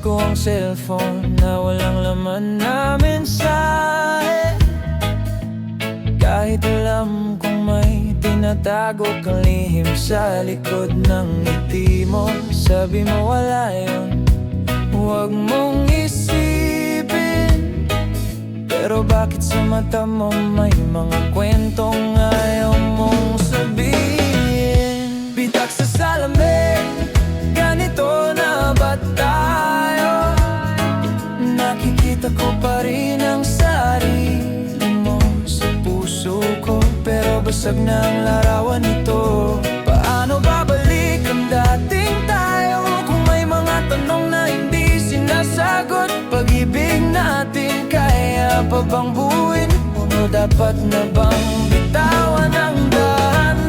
ko ang cellphone na walang laman na mensahe. Kahit alam kong may tinatago kang lihim sa likod ng ngiti mo. Sabi mo wala yun, huwag mong isipin. Pero bakit sa mata mo may mga kwentong ayaw mong sabihin? Bitak sa salamin, ganito na ba tayo? Nakikita ko pa rin ang sarili mo sa puso ko, pero basag na ang larawan nito. Paano babalik ang dating tayo kung may mga tanong na hindi sinasagot? Pag-ibig natin kaya pa bang buuin? O dapat na bang bitawan ang dahan-dahan?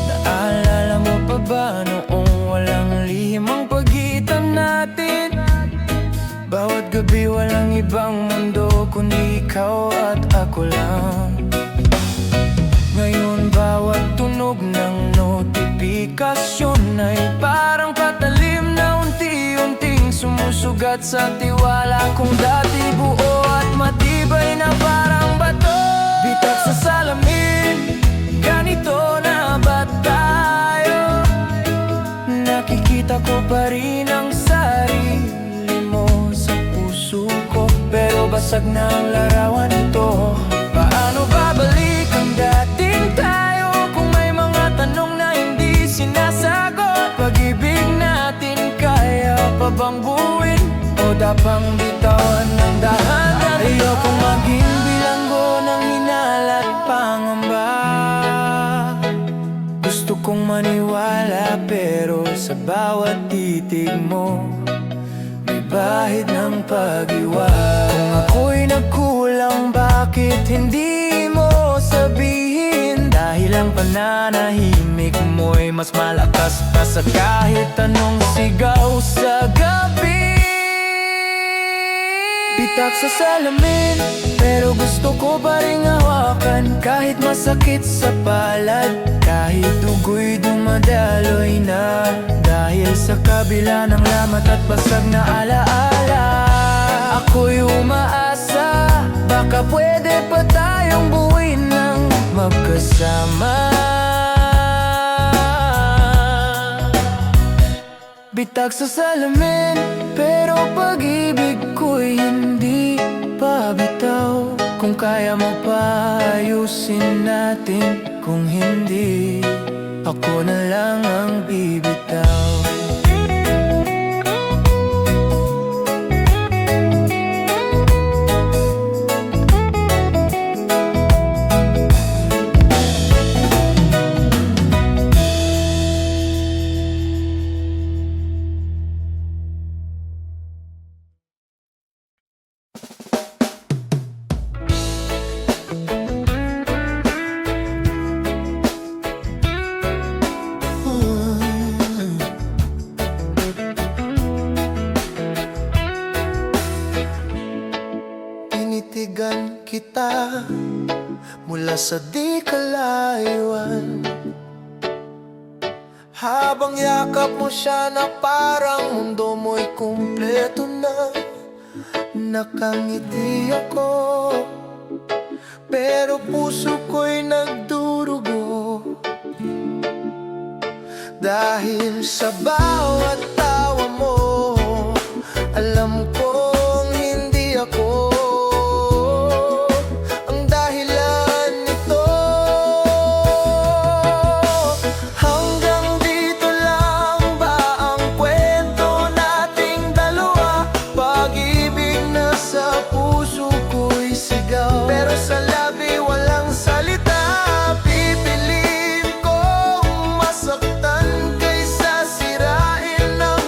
Naalala mo pa ba noong walang lihim ang pagitan natin? Bawat gabi walang ibang mundo kundi ikaw at ako lang. Ngayon bawat tunog ng notifikasyon ay parang patalim na unti-unting sumusugat sa tiwala kong dati buo at matibay na parang bato. Bitak sa salamin, ganito na ba tayo? Nakikita ko pa rin ang sarili mo sa puso ko, pero basag na ang larawan nito. Paano babalik ang dating tayo kung may mga tanong na hindi sinasagot? Pag-ibig natin kaya pa bang buuin o dapang bitawan ng dahan-dahan? Ayokong maging bilanggo ng hinala at pangamba. Gusto kong maniwala pero sa bawat titig mo may bahid ng pag-iwan. Kung ako'y nagkulang, bakit hindi mo sabihin? Dahil ang pananahimik mo'y mas malakas pa sa kahit anong sigaw sa gabi. Bitak sa salamin, pero gusto ko pa ring hawakan. Kahit masakit sa palad, kahit dugo'y dumadaloy na. Dahil sa kabila ng lamat at basag na alaala, ako'y umaasa, baka pwede pa tayong buuin ng magkasama. Bitak sa salamin, pero pag-ibig ko'y hindi pa bitaw. Kung kaya mo pa ayusin natin, kung hindi, ako na lang ang bibitaw. Tinitigan kita mula sa di kalayuan, habang yakap mo siya na parang mundo mo'y kumpleto na. Nakangiti ako, pero puso ko'y nagdurugo. Dahil sa bawat tawa mo, alam kong hindi ako ang dahilan nito. Hanggang dito lang ba ang kwento nating dalawa? Pag-ibig na sa puso ko'y sigaw, pero sa labi walang salita. Pipiliin kong masaktan kaysa sirain ang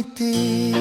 ngiti.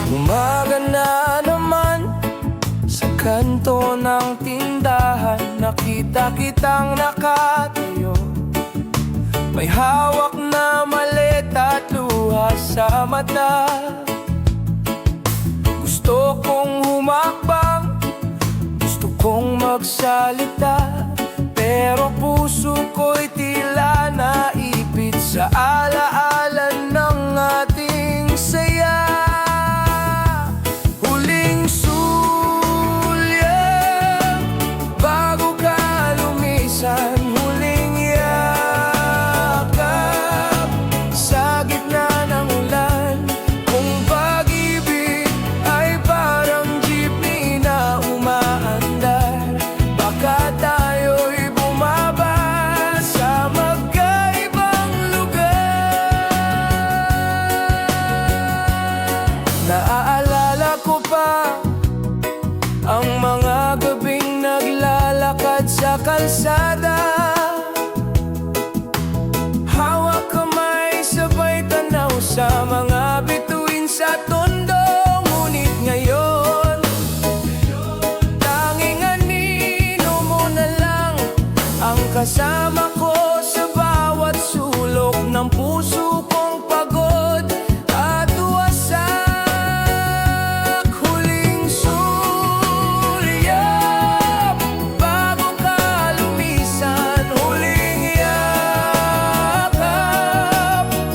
Umaga na naman sa kanto ng tindahan, nakita kitang nakatayo. May hawak na maleta at luha sa mata. Gusto kong humakbang, gusto kong magsalita, pero puso ko'y tila naipit sa alaala ng ating saya. Huling sulyap bago ka lumisan, huling yakap sa gitna ng ulan. Kung pag-ibig ay parang jeepney na umaandar, baka tayo'y bumaba sa magkaibang lugar. Naaalala ko pa ang mga gabing naglalakad sa kalsada, hawak kamay sabay tanaw sa mga bituin sa tondo. Ngunit ngayon, tanging anino mo na lang ang kasama ko sa bawat sulok ng puso kong pagod at wasak. Huling sulyap bago ka lumisan, huling yakap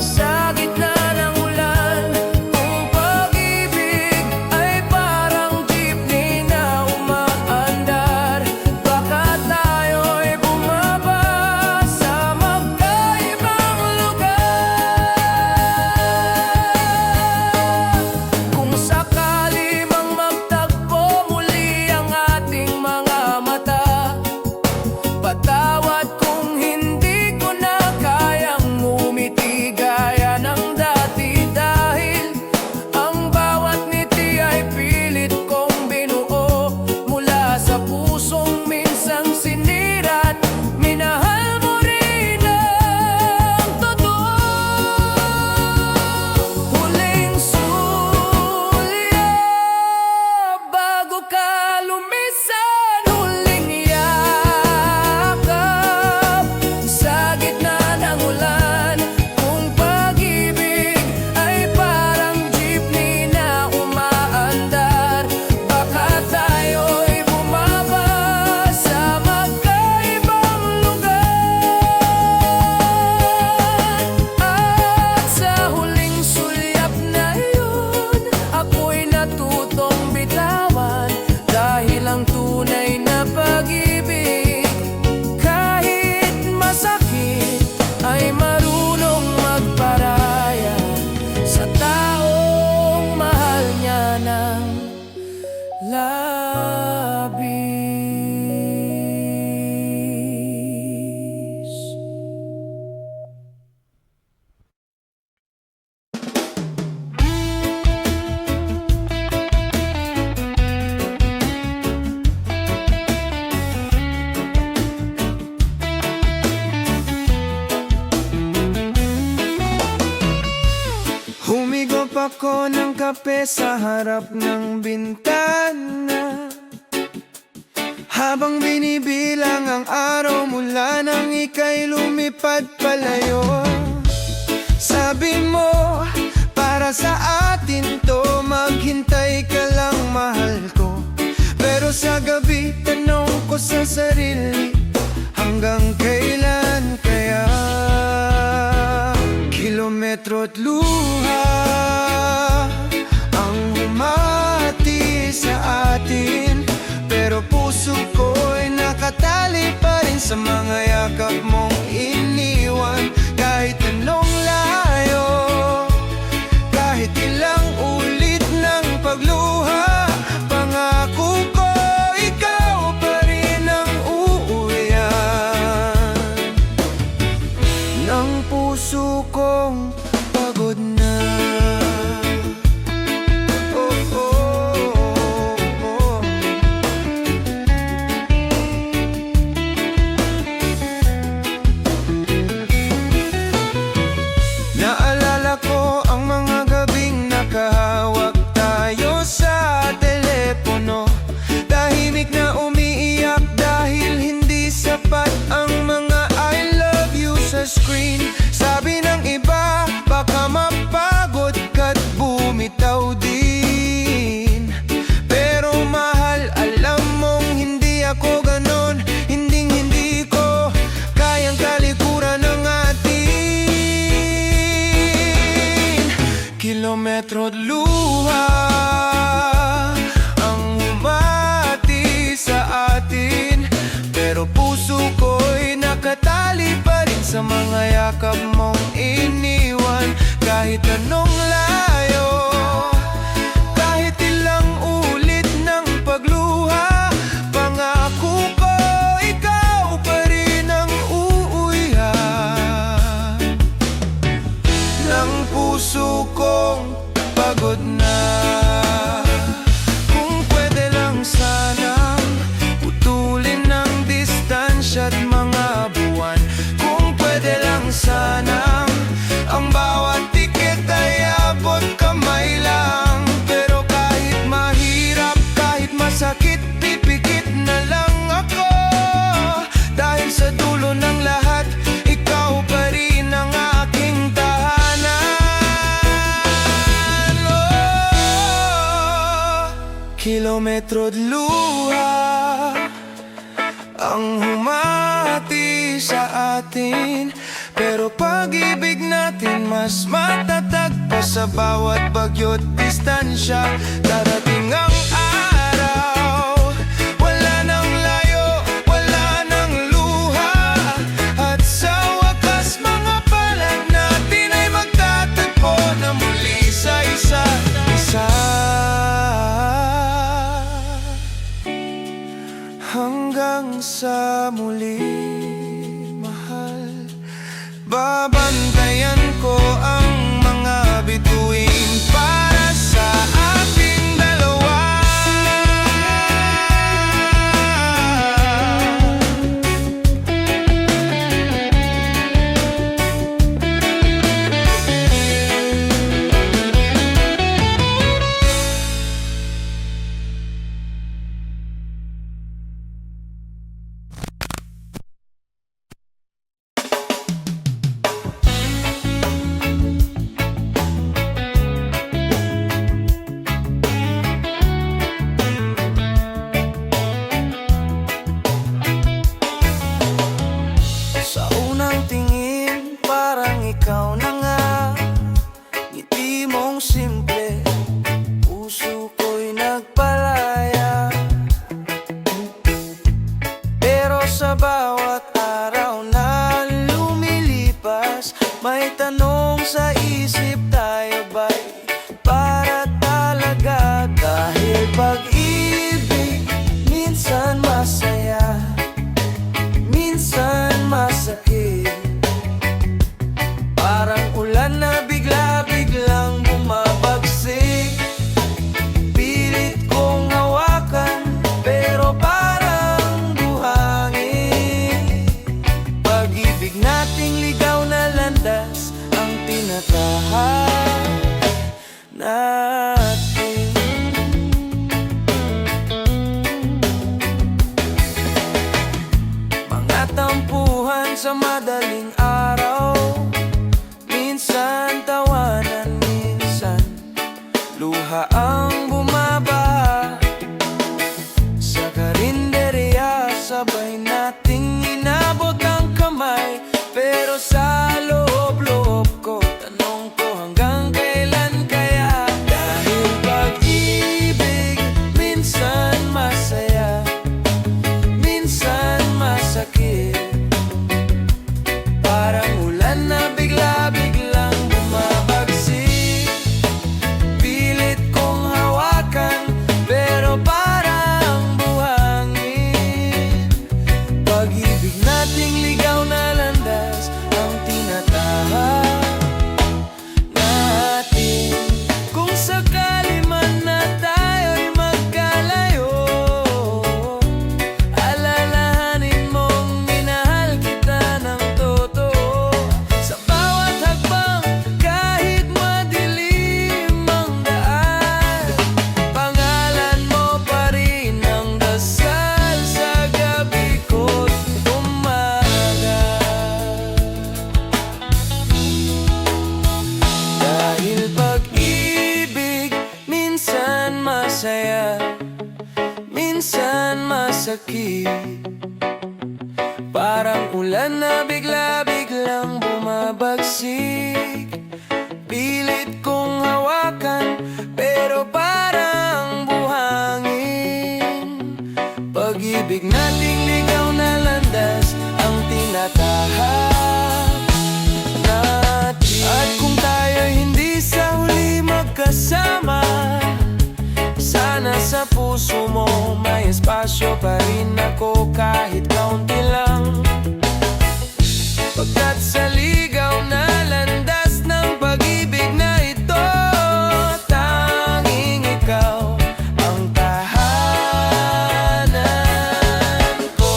sa gitna ng ulan. Kung pag-ibig ay parang jeepney na umaandar, baka tayo'y bumaba sa magkaibang lugar. Kung sakali mang magtagpo muli ang ating mga mata, patawad kung hindi ko na kayang umiti gaya ng dati, dahil ang bawat ngiti ay pilit kong binuo mula sa pusong minsang sinira't minahal mo rin ang totoo. Huling sulyap bago ka lumisan, huling yakap sa gitna ng ulan. Kung pag-ibig ay parang jeepney na umaandar, baka tayo'y bumaba sa magkaibang lugar. At sa huling sulyap na iyon, ako'y natutong bitawan, dahil ang tunay na pag-ibig, kahit masakit, ay marunong magparaya sa taong mahal niya ng labis. Humigop ako ng kape sa harap ng bintana, habang binibilang ang araw mula nang ika'y lumipad palayo. Sabi mo, para sa atin to, maghintay ka lang mahal ko. Pero sa gabi, tanong ko sa sarili, hanggang kailan kaya? Kilometro at luha ang humati sa atin, pero puso ko'y luha ang humati sa atin, pero puso ko'y nakatali pa rin sa mga yakap mong iniwan. Kahit anong layo, kahit ilang ulit ng pagluha, pangako ko ikaw pa rin ang uuwihan ng puso kong pagod na. Kung pwede lang sanang putulin ng distansya at mga buwan. Kung pwede lang sanang ang bawat tiket ay abot kamay lang. Pero kahit mahirap, kahit masakit, pipikit na lang ako. Dahil sa dulo ng lahat, ikaw pa rin ang aking tahanan. Kilometro't luha ang humati sa atin, pero pag-ibig natin mas matatag pa sa bawat bagyo't distansya. Darating ang araw, wala nang layo, wala nang luha, at sa wakas mga palad natin ay magtatagpo na muli sa isa't isa. Hanggang sa muli, mahal, babantayan ko ang mga bituin para sa ating dalawa. Sa unang tingin, parang ikaw na nga. Ngiti mong simple, puso ko'y nagpalaya. Pero sa bawat araw na lumilipas, may tanong sa isip, tayo ba'y para talaga? Dahil pag-ibig minsan masaya, minsan masakit. Parang ulan na bigla-biglang bumabagsik. Pilit kong hawakan, pero parang buhangin. Pag-ibig nating ligaw na landas ang tinatahak natin. Mga tampuhan sa madaling araw, minsan tawanan, minsan luha ang bumabaha. Sa karinderya, sabay nating inabot ang kamay, pero sa loob-loob ko, tanong ko hanggang kailan kaya? Dahil pag-ibig minsan masaya, minsan masakit. Parang ulan na bigla-biglang bumabagsik. Pilit kong hawakan, pero parang buhangin. Pag-ibig nating ligaw na landas ang tinatahak natin. Kung sakali man na tayo'y magkalayo, alalahanin mong minahal kita ng totoo. Sa bawat hakbang, kahit madilim ang daan, pangalan mo pa rin ang dasal sa gabi ko't umaga. Dahil pag-ibig minsan masaya, minsan masakit. Parang ulan na bigla-biglang bumabagsik. Pilit kong hawakan, pag-ibig nating ligaw na landas ang tinatahak natin. At kung tayo'y hindi sa huli magkasama, sana sa puso mo may espasyo pa rin ako kahit kaunti lang. Pagkat sa ligaw na landas ng pag-ibig na ito, tanging ikaw ang tahanan ko.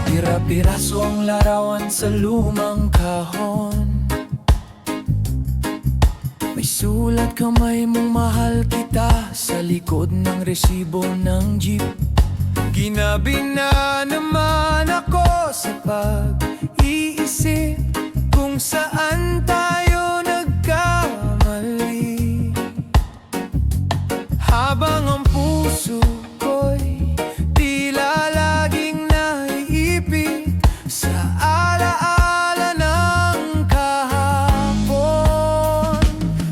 Pira-piraso ang larawan sa lumang kahon. May sulat kamay mong mahal kita sa likod ng resibo ng jeep. Ginabi na naman ako sa pag-iisip kung saan tayo nagkamali. Habang ang puso ko'y tila laging naiipit sa alaala ng kahapon.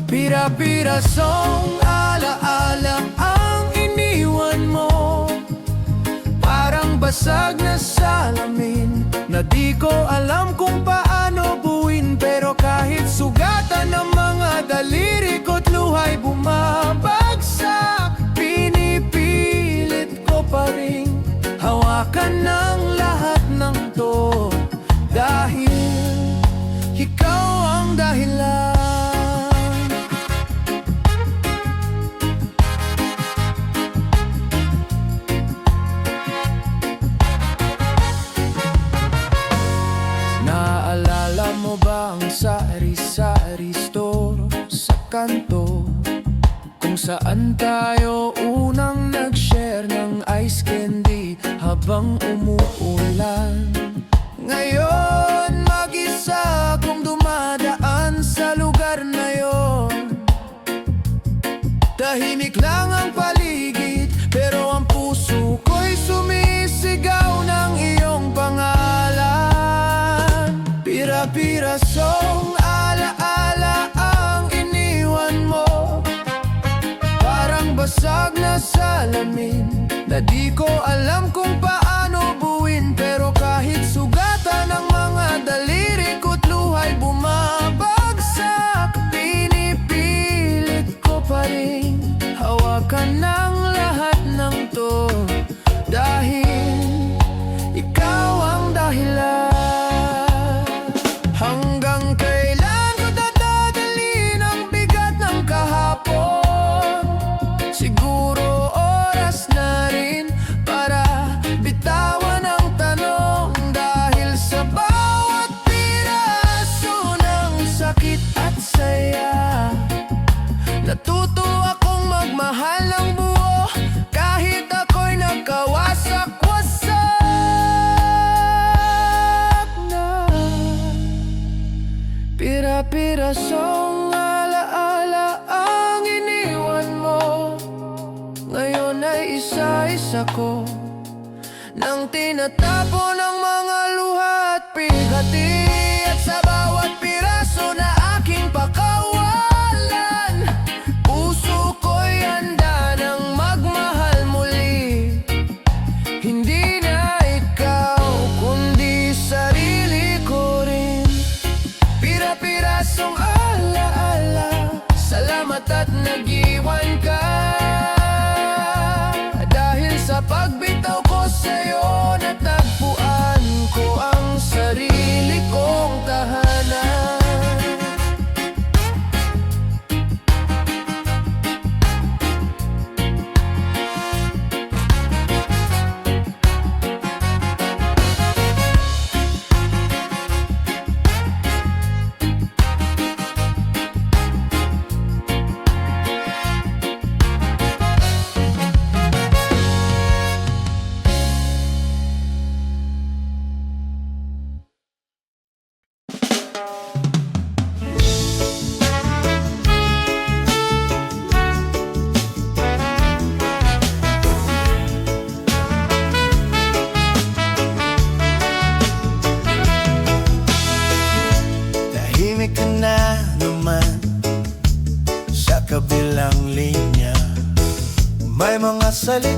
Pira-pirasong alaala ang iniwan mo, parang basag na salamin na di ko alam kung paano buuin. Pero kahit sugatan ng mga daliri ko't luhay bumabagsak, pinipilit ko pa rin hawakan ng lahat ng to, dahil ikaw ang dahilan. Naaalala mo ba ang sari-sari store sa kanto, kung saan tayo unang nag-share ng ice candy habang umuulan? Ngayon mag-isa akong dumadaan sa lugar na yon. Tahimik lang ang paligid, pero ang puso ko'y sumisigaw ng iyong pangalan. Pira-pirasong alaala ang iniwan mo, parang basag na salamin na di ko alam kung paano buuin. Pero kahit sugatan ng mga daliri ko't luhay bumabagsak, pinipilit ko pa rin hawakan ng lahat ng to, dahil ikaw ang dahilan. Hanggang kailan ko dadalhin ang bigat ng kahapon? Siguro oras na rin para bitawan ang tanong, dahil sa bawat piraso ng sakit at saya, natuto akong magmahal ng buo kahit ako'y nagkawasak-wasak na. Pira-pirasong alaala ang iniwan mo, ngayon ay isa-isa ko nang tinatapon ang mga luha at pighati. At sa bawat piraso na aking pakawalan, puso ko'y handa ng magmahal muli. Hindi na ikaw, kundi sarili ko rin. Pira-pirasong alaala, salamat at nag-iwan ka. Dahil sa pagbitaw ko sa'yo, natagpuan ko ang sarili ko.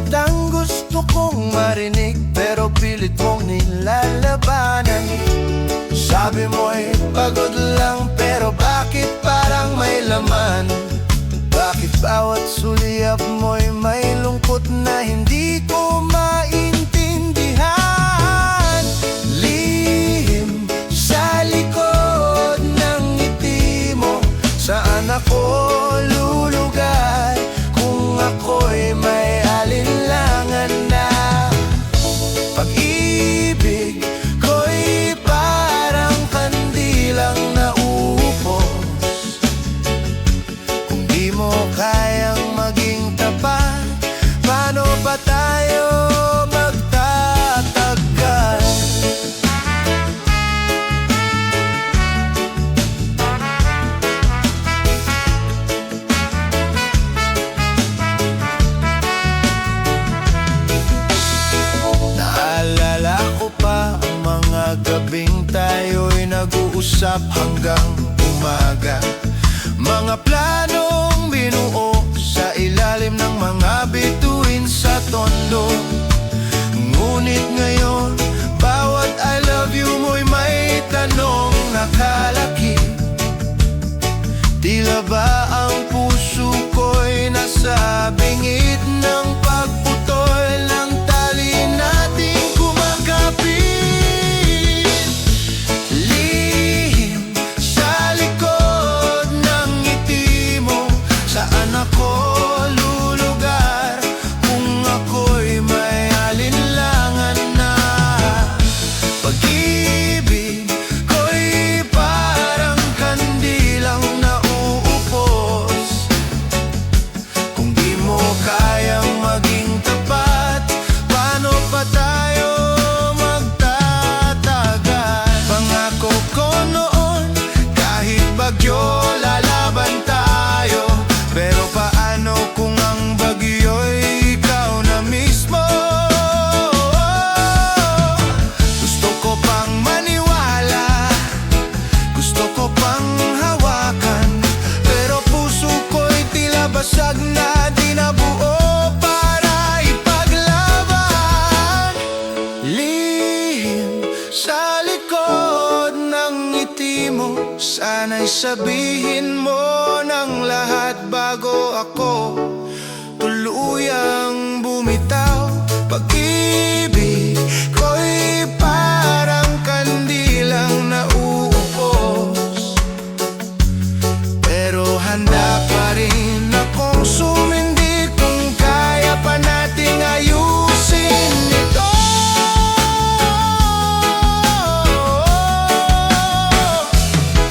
salitang gusto kong marinig, pero pilit mong nilalabanan. Sabi mo'y pagod lang, pero bakit parang may laman? Bakit bawat sulyap mo'y may lungkot na hindi ko maintindihan? Lihim sa likod ng ngiti mo, saan ako lulugar kung ako'y may alinlangan na? Pag-ibig ko'y parang kandilang nauupos. Kung di mo kayang maging tapat, paano ba tayo magtatagal? Naalala ko pa ang mga gabing tayo'y nag-uusap hanggang umaga. Mga planong binuo sa ilalim ng mga bituin sa tondo. Ngunit ngayon, bawat I love you mo'y may tanong nakalaki. Tila ba ang puso ko'y nasa bingit ng pagputol ng tali nating kumakapit? Lihim sa likod ng ngiti mo, saan ako lulugar kung ako'y may alinlangan na? Pag-ibig ko'y parang kandilang nauupos. Kung di mo kayang maging tapat, paano pa tayo magtatagal? Pangako ko noon, kahit bagyo lalaban tayo. Pero paano kung ang bagyo'y ikaw na mismo? Gusto ko pang maniwala, gusto ko pang hawakan, pero puso ko'y tila basag na di nabuo para ipaglaban. Lihim sa likod ng ngiti mo, sana'y sabihin mo ng lahat bago ako tuluyang bumitaw. Pag-ibig ko'y parang kandilang nauupos, pero handa pa rin akong sumindi kung kaya pa nating ayusin ito.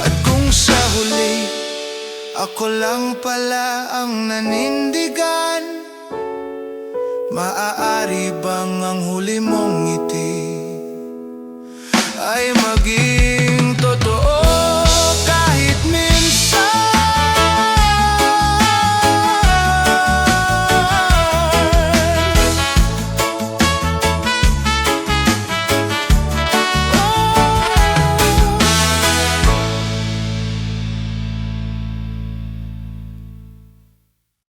At kung sa huli ako lang pala ang nanindigan, maaari bang ang huli mong